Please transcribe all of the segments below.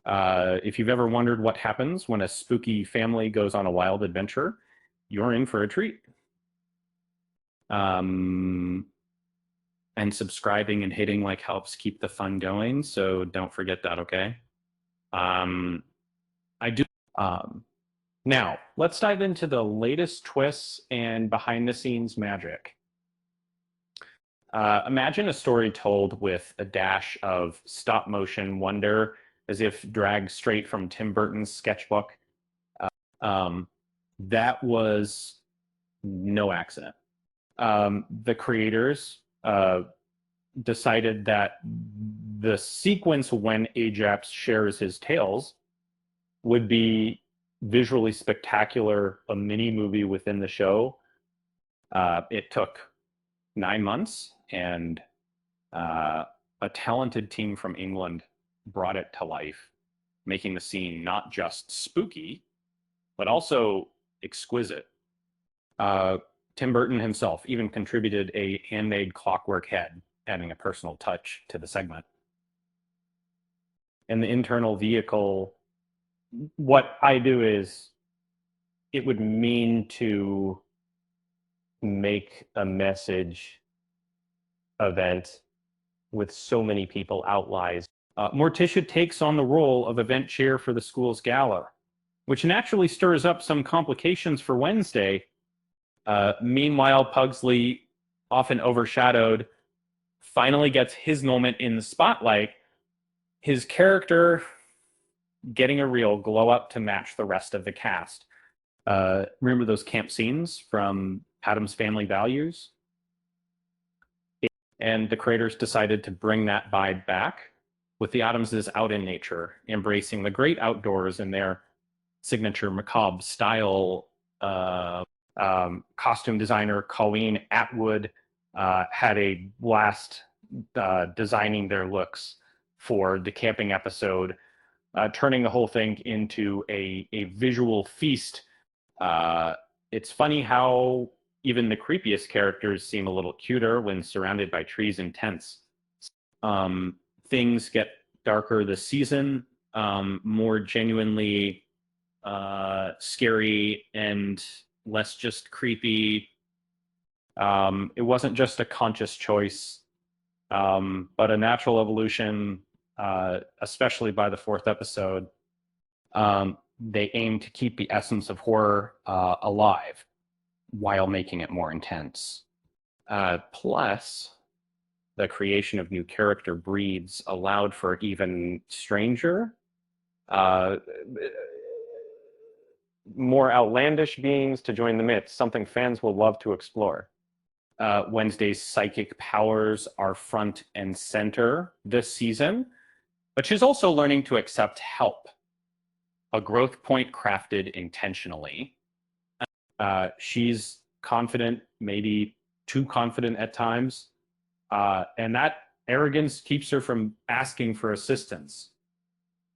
If you've ever wondered what happens when a spooky family goes on a wild adventure, you're in for a treat. Um, and subscribing and hitting like helps keep the fun going, so don't forget that, okay? Um, I do. Um, Now, let's dive into the latest twists and behind the scenes magic. Imagine a story told with a dash of stop motion wonder, as if dragged straight from Tim Burton's sketchbook. Um, that was no accident. The creators decided that the sequence when Ajax shares his tales would be visually spectacular, a mini movie within the show. It took 9 months, and a talented team from England brought it to life, making the scene not just spooky, but also exquisite. Uh, Tim Burton himself even contributed a handmade clockwork head, adding a personal touch to the segment. And the internal vehicle, what I do is it would mean to make a message event with so many people outlies. Morticia takes on the role of event chair for the school's gala, which naturally stirs up some complications for Wednesday. Meanwhile, Pugsley, often overshadowed, finally gets his moment in the spotlight, his character getting a real glow up to match the rest of the cast. Remember those camp scenes from Addams Family Values? And the creators decided to bring that vibe back with the Addamses out in nature, embracing the great outdoors in their signature macabre style. Costume designer Colleen Atwood had a blast designing their looks for the camping episode, turning the whole thing into a visual feast. It's funny how even the creepiest characters seem a little cuter when surrounded by trees and tents. Things get darker this season, more genuinely scary and less just creepy. It wasn't just a conscious choice, but a natural evolution, especially by the fourth episode. They aim to keep the essence of horror alive while making it more intense. Plus, the creation of new character breeds allowed for even stranger, uh, more outlandish beings to join the myth, something fans will love to explore. Wednesday's psychic powers are front and center this season, but she's also learning to accept help, a growth point crafted intentionally. She's confident, maybe too confident at times, and that arrogance keeps her from asking for assistance.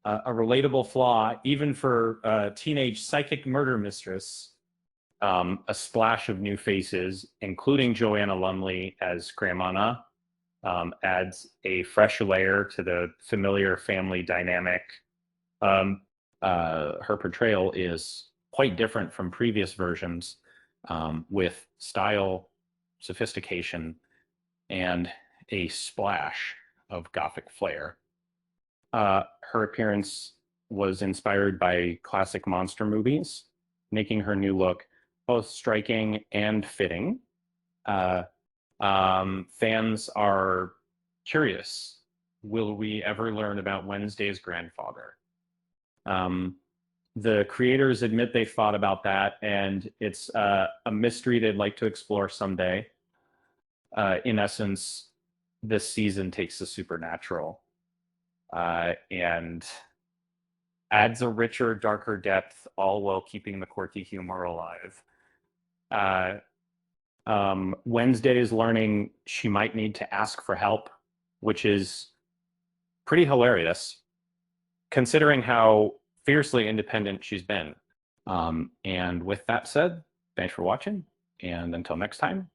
A relatable flaw, even for a teenage psychic murder mistress. A splash of new faces, including Joanna Lumley as Grandmama, adds a fresh layer to the familiar family dynamic. Her portrayal is quite different from previous versions, with style, sophistication, and a splash of gothic flair. Her appearance was inspired by classic monster movies, making her new look both striking and fitting. Uh, Fans are curious. Will we ever learn about Wednesday's grandfather? The creators admit they thought about that, and it's a mystery they'd like to explore someday. In essence, this season takes the supernatural and adds a richer, darker depth, all while keeping the quirky humor alive. Uh, Wednesday is learning she might need to ask for help, which is pretty hilarious, considering how fiercely independent she's been. And with that said, thanks for watching, and until next time,